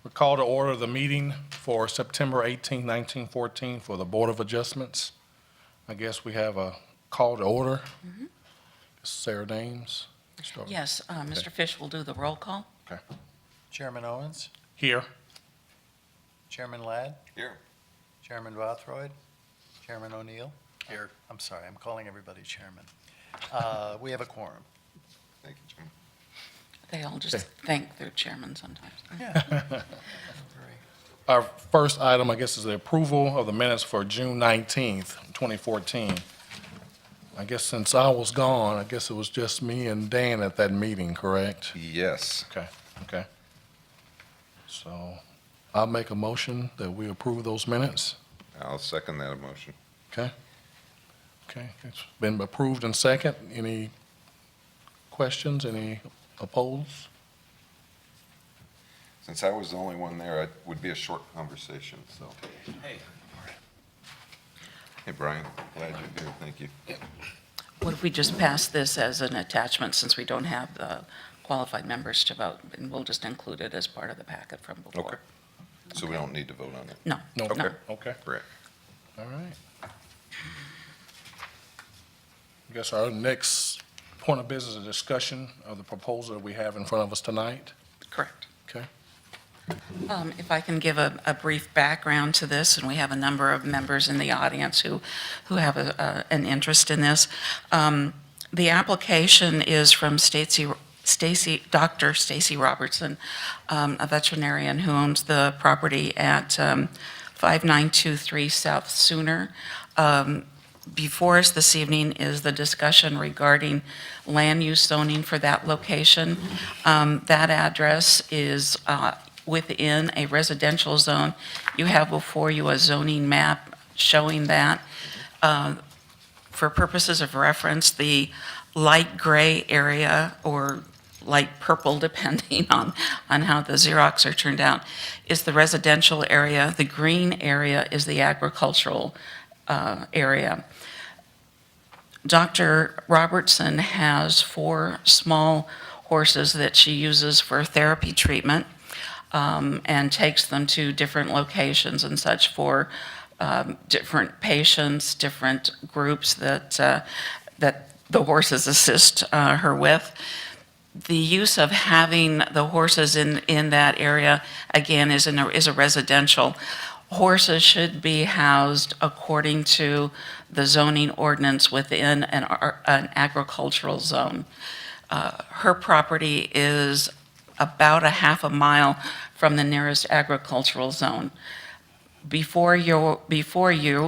We call to order the meeting for September 18, 1914 for the Board of Adjustments. I guess we have a call to order. Sarah Dames. start. Yes, Mr. Fish will do the roll call. Chairman Owens, Here. Chairman Ladd, Here. Chairman Guthrie, Chairman O'Neill. Here. I'm sorry, I'm calling everybody chairman. We have a quorum. Thank you, Jim. They all just thank their chairman sometimes. Our first item, I guess, is the approval of the minutes for June 19th, 2014. I guess since I was gone, I guess it was just me and Dan at that meeting, correct? Yes. Okay. So I'll make a motion that we approve those minutes. I'll second that motion. Okay, it's been approved and second. Any questions, any opposed? Since I was the only one there, it would be a short conversation, so. Hey, Brian, glad you're here. Thank you. What if we just pass this as an attachment since we don't have the qualified members to vote? And we'll just include it as part of the packet from before. Okay. So we don't need to vote on it? No, No. no. Okay, Great. all right. I guess our next point of business is a discussion of the proposal that we have in front of us tonight. Correct. Okay, If I can give a brief background to this, and we have a number of members in the audience who have an interest in this. The application is from Dr. Stacy Robertson, a veterinarian who owns the property at 5923 South Sooner. Before us this evening is the discussion regarding land use zoning for that location. That address is within a residential zone. You have before you a zoning map showing that. For purposes of reference, the light gray area, or light purple, depending on how the Xerox are turned out, is the residential area. The green area is the agricultural area. Dr. Robertson has 4 small horses that she uses for therapy treatment, and takes them to different locations and such for different patients, different groups that the horses assist her with. The use of having the horses in that area, again, is a residential. Horses should be housed according to the zoning ordinance within an agricultural zone. Her property is about a half a mile from the nearest agricultural zone. Before you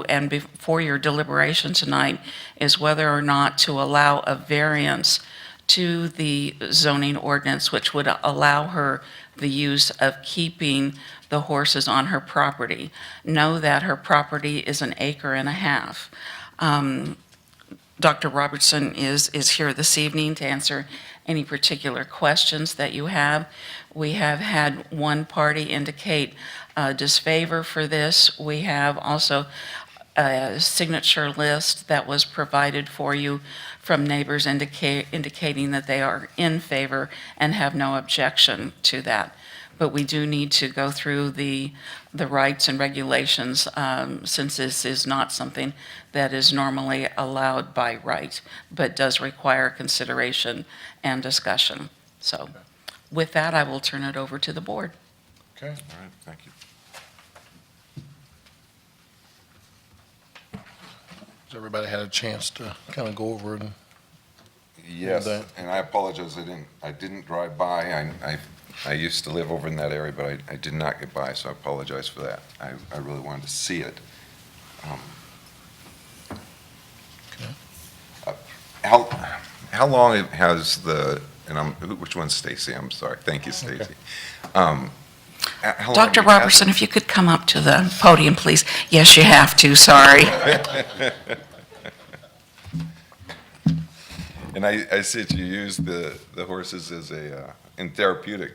and before your deliberation tonight is whether or not to allow a variance to the zoning ordinance, which would allow her the use of keeping the horses on her property. Know that her property is 1.5 acres. Dr. Robertson is here this evening to answer any particular questions that you have. We have had one party indicate disfavor for this. We have also a signature list that was provided for you from neighbors indicating that they are in favor and have no objection to that. But we do need to go through the rights and regulations, since this is not something that is normally allowed by right, but does require consideration and discussion. So with that, I will turn it over to the board. okay. All right, thank you. Has everybody had a chance to kind of go over it? Yes, that. and I apologize, I didn't drive by. I used to live over in that area, but I did not get by, so I apologize for that. I really wanted to see it. How long has which one's Stacy? I'm sorry. Thank you, Stacy. How long Dr. have you had- Robertson, if you could come up to the podium, please. Yes, you have to, sorry. And I see that you use the horses as in therapeutic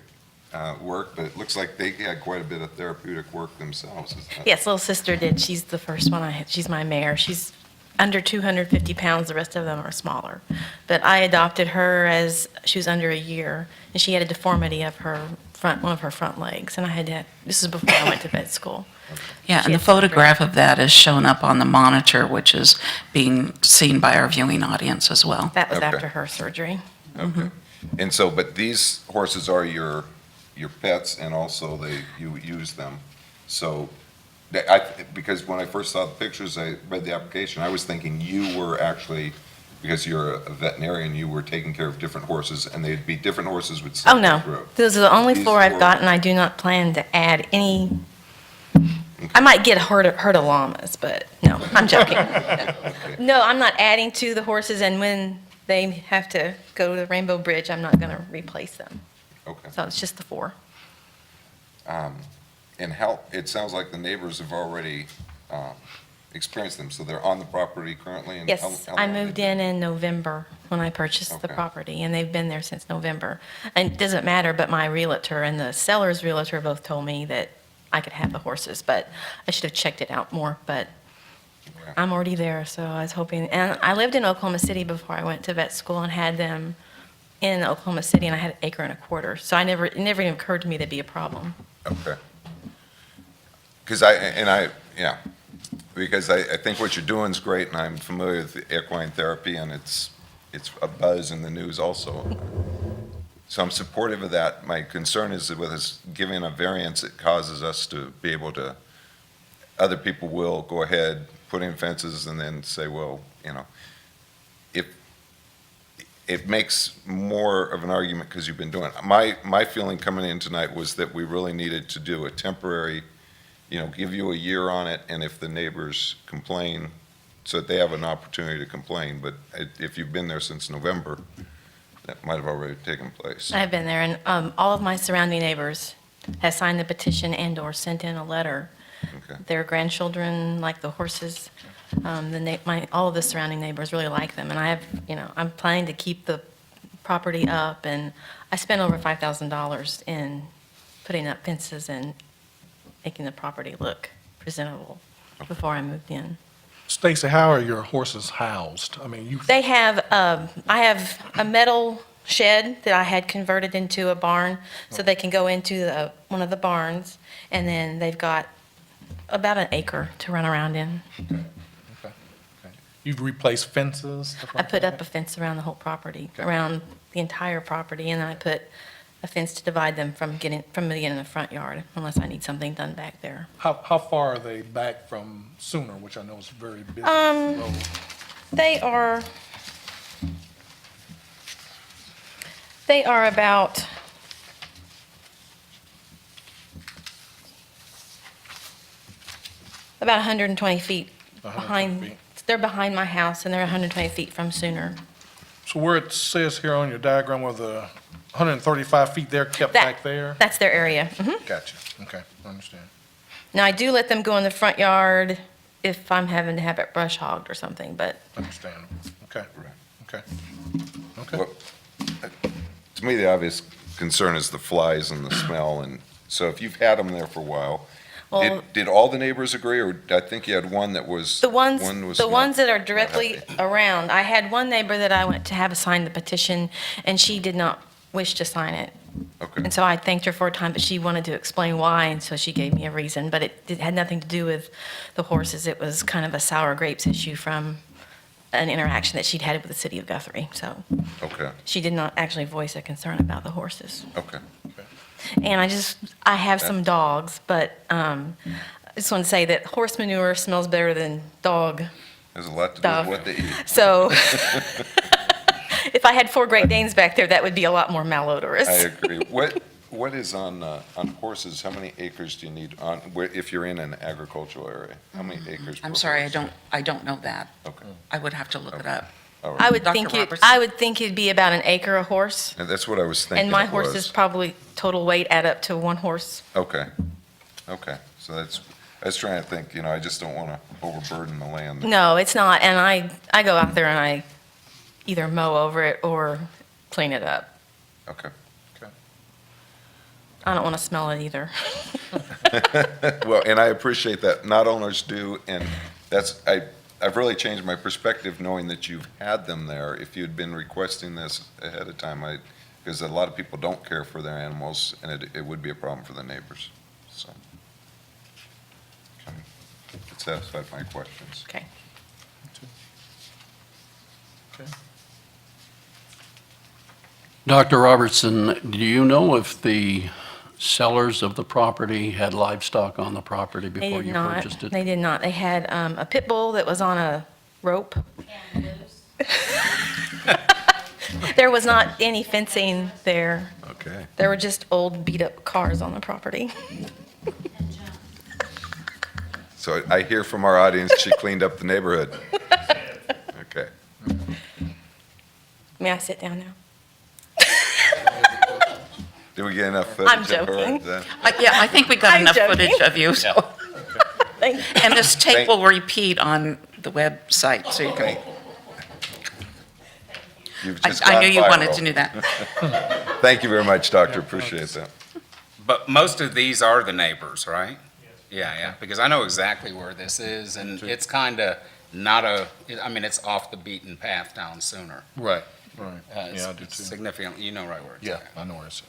work, but it looks like they had quite a bit of therapeutic work themselves. Is that- Yes, little sister did. She's the first one I had. She's my mare. She's under 250 pounds. The rest of them are smaller. But I adopted her as she was under a year, and she had a deformity of her one of her front legs, and I had to, this is before I went to vet school. Yeah, She and the had surgery. photograph of that is shown up on the monitor, which is being seen by our viewing audience as well. That was Okay. after her surgery. Okay. And so, but these horses are your pets, and also you use them. So, because when I first saw the pictures, I read the application, I was thinking you were actually, because you're a veterinarian, you were taking care of different horses, and they'd be different horses with Oh, same no. throat. Those are the only These 4 I've were- gotten. I do not plan to add any. I might get herd of llamas, but no, I'm joking. No, I'm not adding to the horses, and when they have to go to the Rainbow Bridge, I'm not going to replace them. Okay. So it's just the 4. And how, it sounds like the neighbors have already experienced them, so they're on the property currently? And Yes, how I long moved have they- in November when I purchased the Okay. property, and they've been there since November. And it doesn't matter, but my realtor and the seller's realtor both told me that I could have the horses, but I should have checked it out more, but Okay. I'm already there, so I was hoping, and I lived in Oklahoma City before I went to vet school and had them in Oklahoma City, and I had 1.25 acres, so it never even occurred to me that'd be a problem. Okay. Because I think what you're doing is great, and I'm familiar with the equine therapy, and it's a buzz in the news also. So I'm supportive of that. My concern is that with us giving a variance, it causes us to be able to, other people will go ahead, put in fences, and then say, well, if it makes more of an argument because you've been doing it. My feeling coming in tonight was that we really needed to do a temporary, give you a year on it, and if the neighbors complain, so that they have an opportunity to complain, but if you've been there since November, that might have already taken place. I have been there, and all of my surrounding neighbors have signed the petition and/or sent in a letter. Okay. Their grandchildren like the horses. All of the surrounding neighbors really like them, and I'm planning to keep the property up, and I spent over $5,000 in putting up fences and making the property look presentable before I moved in. Stacy, how are your horses housed? I mean, They have, I have a metal shed that I had converted into a barn, so they can go into one of the barns, and then they've got about an acre to run around in. you've replaced fences? I put up a fence around the whole property, around the entire property, and I put a fence to divide them from getting in the front yard, unless I need something done back there. How far are they back from Sooner, which I know is a very busy road? They are about 120 feet 120 behind. feet. They're behind my house, and they're 120 feet from Sooner. So where it says here on your diagram where the 135 feet they're kept That- back there? That's their area. Gotcha. Okay, I understand. Now, I do let them go in the front yard if I'm having to have it brush hogged or something, but Understandable. Okay, okay. Well, to me, the obvious concern is the flies and the smell, and so if you've had them there for a while, well, did all the neighbors agree, or I think you had one that was? the ones not- that are directly around, I had one neighbor that I went to have sign the petition, and she did not wish to sign it. Okay, And so I thanked her for a time, but she wanted to explain why, and so she gave me a reason. But it had nothing to do with the horses. It was kind of a sour grapes issue from an interaction that she'd had with the city of Guthrie. So okay, she did not actually voice a concern about the horses. okay. And I have some dogs, but I just want to say that horse manure smells better than dog. There's a lot to do Stuff. with what they eat. So if I had 4 Great Danes back there, that would be a lot more malodorous. I agree. What is on horses, how many acres do you need if you're in an agricultural area? How many acres per I'm sorry, horse? I don't know that. Okay, I would have to look it up. all right. I would Dr. think Robertson? I would think it'd be about an acre a horse. And that's what I was thinking And my it horses was. probably total weight add up to 1 horse. Okay, so I was trying to think, I just don't want to overburden the land. No, it's not. And I go out there and I either mow over it or clean it up. Okay. I don't want to smell it either. Well, and I appreciate that. Not owners do, and I've really changed my perspective knowing that you've had them there. If you'd been requesting this ahead of time, because a lot of people don't care for their animals, and it would be a problem for the neighbors, so. Okay. It satisfied my questions. Okay. Okay. Dr. Robertson, do you know if the sellers of the property had livestock on the property They before did you not. purchased it? They did not. They had a pit bull that was on a rope. There was not any fencing there. Okay. There were just old beat-up cars on the property. So I hear from our audience, she cleaned up the neighborhood. Okay. May I sit down now? Did we get enough footage I'm of her? joking. Is that- Yeah, I think we got I'm enough joking. footage of you, so. Thank you. And this tape Thank- will repeat on the website, so you can, You've just I knew gone you wanted viral. to know that. Thank you very much, Doctor, appreciate that. But most of these are the neighbors, right? Yeah, yeah, because I know exactly where this is, and it's kind of not it's off the beaten path down Sooner. Right, right. It's Yeah, I do too. Significantly, you know right where it's Yeah, at. I know where it's at.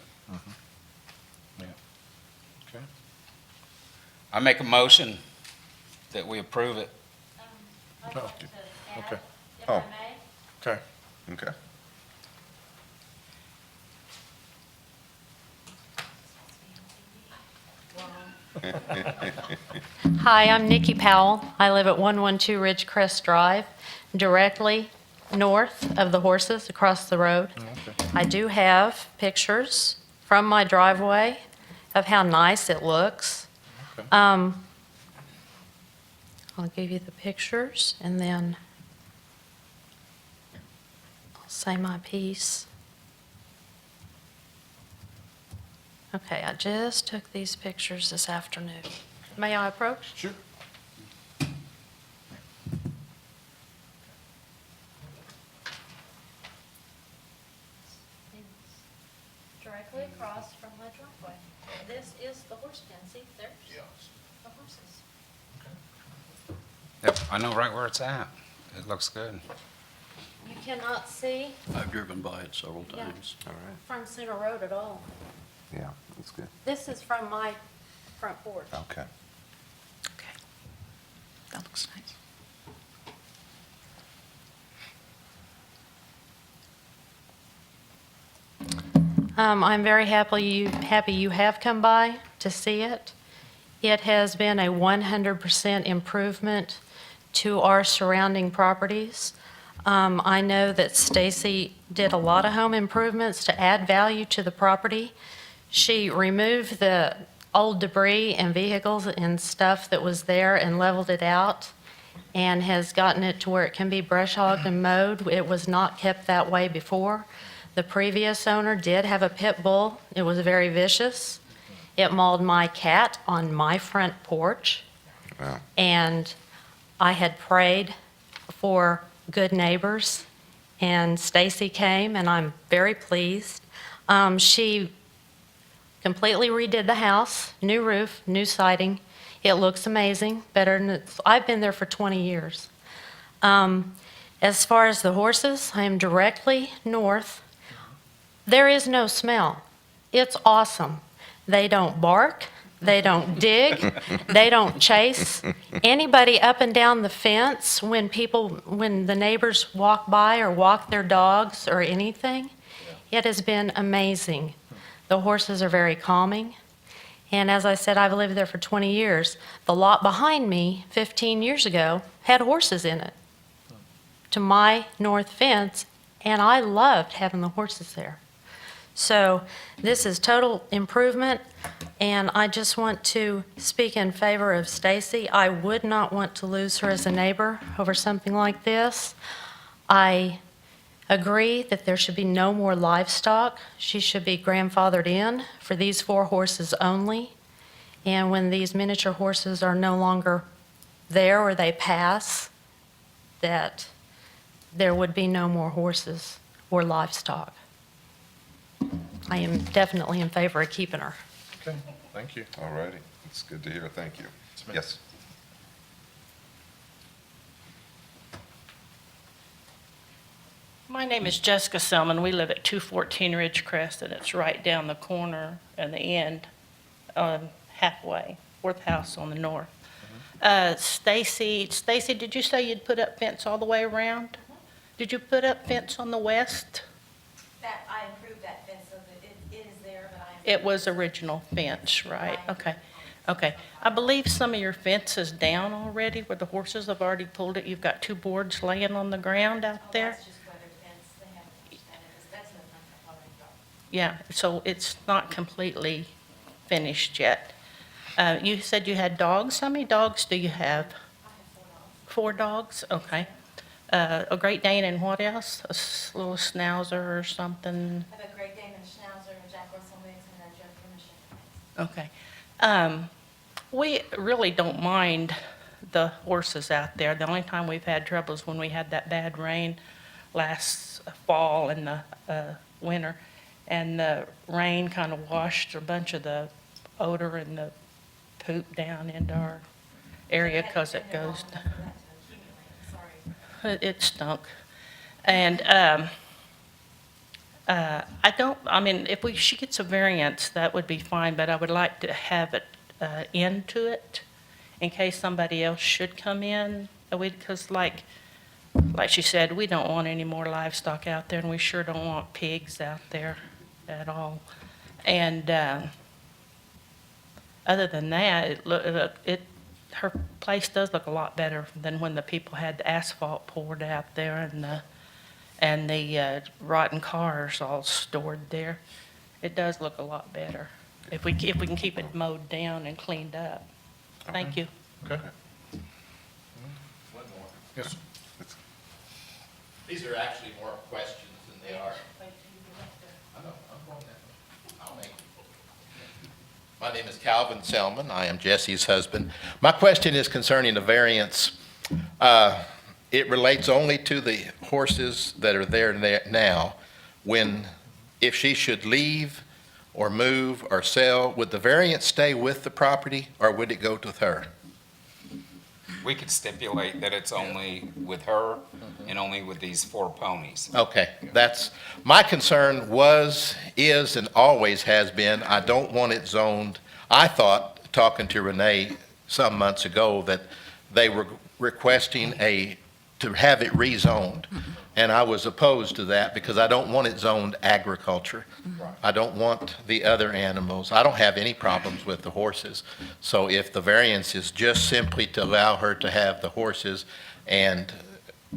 Yeah. Okay. I make a motion that we approve it. Oh, okay. Oh, Okay. okay. Hi, I'm Nikki Powell. I live at 112 Ridgecrest Drive, directly north of the horses across the road. I do have pictures from my driveway of how nice it looks. Okay. I'll give you the pictures and then I'll say my piece. Okay, I just took these pictures this afternoon. May I approach? Sure. Directly across from my driveway. This is the horse pen. See, there's the horses. Yep, I know right where it's at. It looks good. You cannot see I've driven by it several Yeah. times. All right, from Center Road at all. yeah, that's good. This is from my front porch. Okay. Okay. That looks nice. I'm very happy you have come by to see it. It has been a 100% improvement to our surrounding properties. I know that Stacy did a lot of home improvements to add value to the property. She removed the old debris and vehicles and stuff that was there and leveled it out and has gotten it to where it can be brush hogged and mowed. It was not kept that way before. The previous owner did have a pit bull. It was very vicious. It mauled my cat on my front porch. Wow. And I had prayed for good neighbors, and Stacy came, and I'm very pleased. She completely redid the house, new roof, new siding. It looks amazing, better than I've been there for 20 years. As far as the horses, I am directly north. There is no smell. It's awesome. They don't bark, they don't dig, they don't chase anybody up and down the fence when the neighbors walk by or walk their dogs or anything. It has been amazing. The horses are very calming. And as I said, I've lived there for 20 years. The lot behind me, 15 years ago, had horses in it to my north fence, and I loved having the horses there. So this is total improvement, and I just want to speak in favor of Stacy. I would not want to lose her as a neighbor over something like this. I agree that there should be no more livestock. She should be grandfathered in for these 4 horses only. And when these miniature horses are no longer there or they pass, that there would be no more horses or livestock. I am definitely in favor of keeping her. Okay, thank you. All righty, it's good to hear, thank you. ma'am. Yes, My name is Jessica Selman. We live at 214 Ridgecrest, and it's right down the corner and the end, halfway, fourth house on the north. Stacy, did you say you'd put up fence all the way around? Did you put up fence on the west? That, I improved that fence so that it is there, but It was original fence, right? Okay, okay. I believe some of your fence is down already, where the horses have already pulled it. You've got two boards laying on the ground out there. just weather fence, they haven't finished that, that's no fun, I've already dropped. Yeah, so it's not completely finished yet. You said you had dogs. How many dogs do you have? I have 4 4 dogs. dogs? Okay. A Great Dane and what else? Little Schnauzer or something? I have a Great Dane and a Schnauzer, a Jack Russell mix, and a German Shepherd. Okay. We really don't mind the horses out there. The only time we've had trouble is when we had that bad rain last fall and the winter. And the rain kind of washed a bunch of the odor and the poop down into our area because it goes, it stunk. And I mean, if she gets a variance, that would be fine, but I would like to have it into it in case somebody else should come in. Because like she said, we don't want any more livestock out there, and we sure don't want pigs out there at all. And other than that, her place does look a lot better than when the people had the asphalt poured out there and the rotten cars all stored there. It does look a lot better if we can keep it mowed down and cleaned up. Thank you. Okay. Yes, sir. These are actually more questions than they are. I know, I'm going that. I'll make it. My name is Calvin Selman. I am Jesse's husband. My question is concerning the variance. It relates only to the horses that are there now. If she should leave or move or sell, would the variance stay with the property or would it go to her? We could stipulate that it's only with her and only with these 4 ponies. Okay, my concern is, and always has been, I don't want it zoned. I thought, talking to Renee some months ago, that they were requesting to have it rezoned. And I was opposed to that because I don't want it zoned agriculture. I don't want the other animals. I don't have any problems with the horses. So if the variance is just simply to allow her to have the horses, and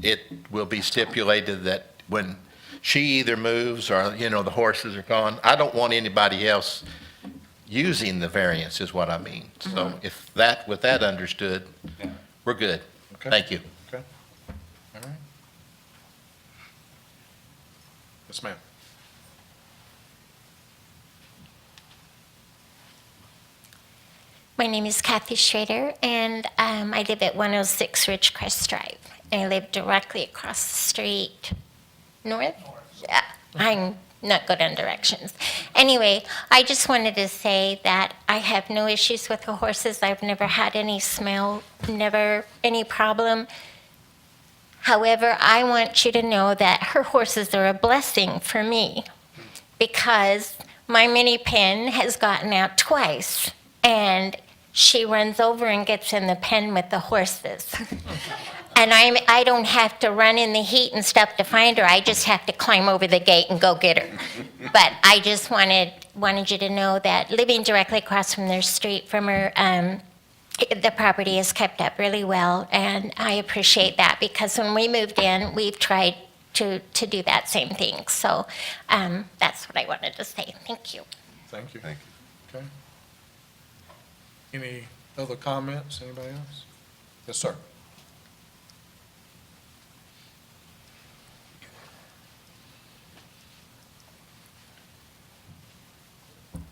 it will be stipulated that when she either moves or, the horses are gone, I don't want anybody else using the variance is what I mean. So with that understood, we're good. Okay. Thank you. Okay. All right. Yes, ma'am. My name is Kathy Schrader, and I live at 106 Ridgecrest Drive. I live directly across the street, north? Yeah, I'm not good on directions. Anyway, I just wanted to say that I have no issues with the horses. I've never had any smell, never any problem. However, I want you to know that her horses are a blessing for me because my mini pen has gotten out twice, and she runs over and gets in the pen with the horses. And I don't have to run in the heat and stuff to find her. I just have to climb over the gate and go get her. But I just wanted you to know that living directly across from their street, from her, the property is kept up really well, and I appreciate that because when we moved in, we've tried to do that same thing. So that's what I wanted to say. Thank you. Thank you. Thank you. Okay. Any other comments? Anybody else? Yes, sir.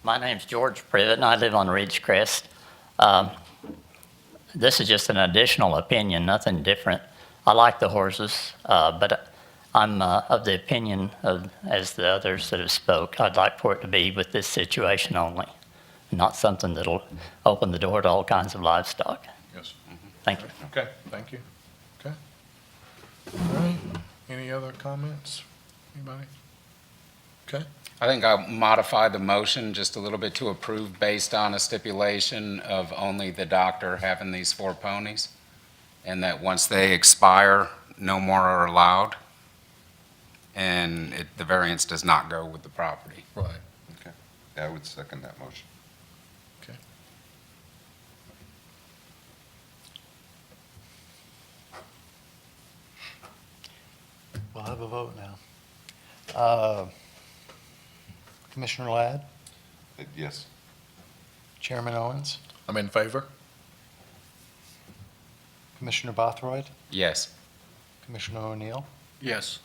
My name's George Privet, and I live on Ridgecrest. This is just an additional opinion, nothing different. I like the horses, but I'm of the opinion of, as the others that have spoke, I'd like for it to be with this situation only, not something that'll open the door to all kinds of livestock. Yes. Thank you. Okay, thank you. Okay. All right. Any other comments Anybody? Okay. I think I'll modify the motion just a little bit to approve based on a stipulation of only the doctor having these 4 ponies, and that once they expire, no more are allowed, and the variance does not go with the property. Right. Okay. I would second that motion. We'll have a vote now. Commissioner Ladd, Yes. Chairman Owens, I'm in favor. Commissioner Bothroyd, Yes. Commissioner O'Neill. Yes.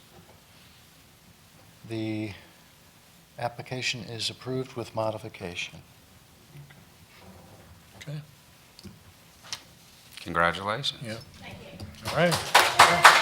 The application is approved with modification. Okay. Congratulations. Yeah. All right.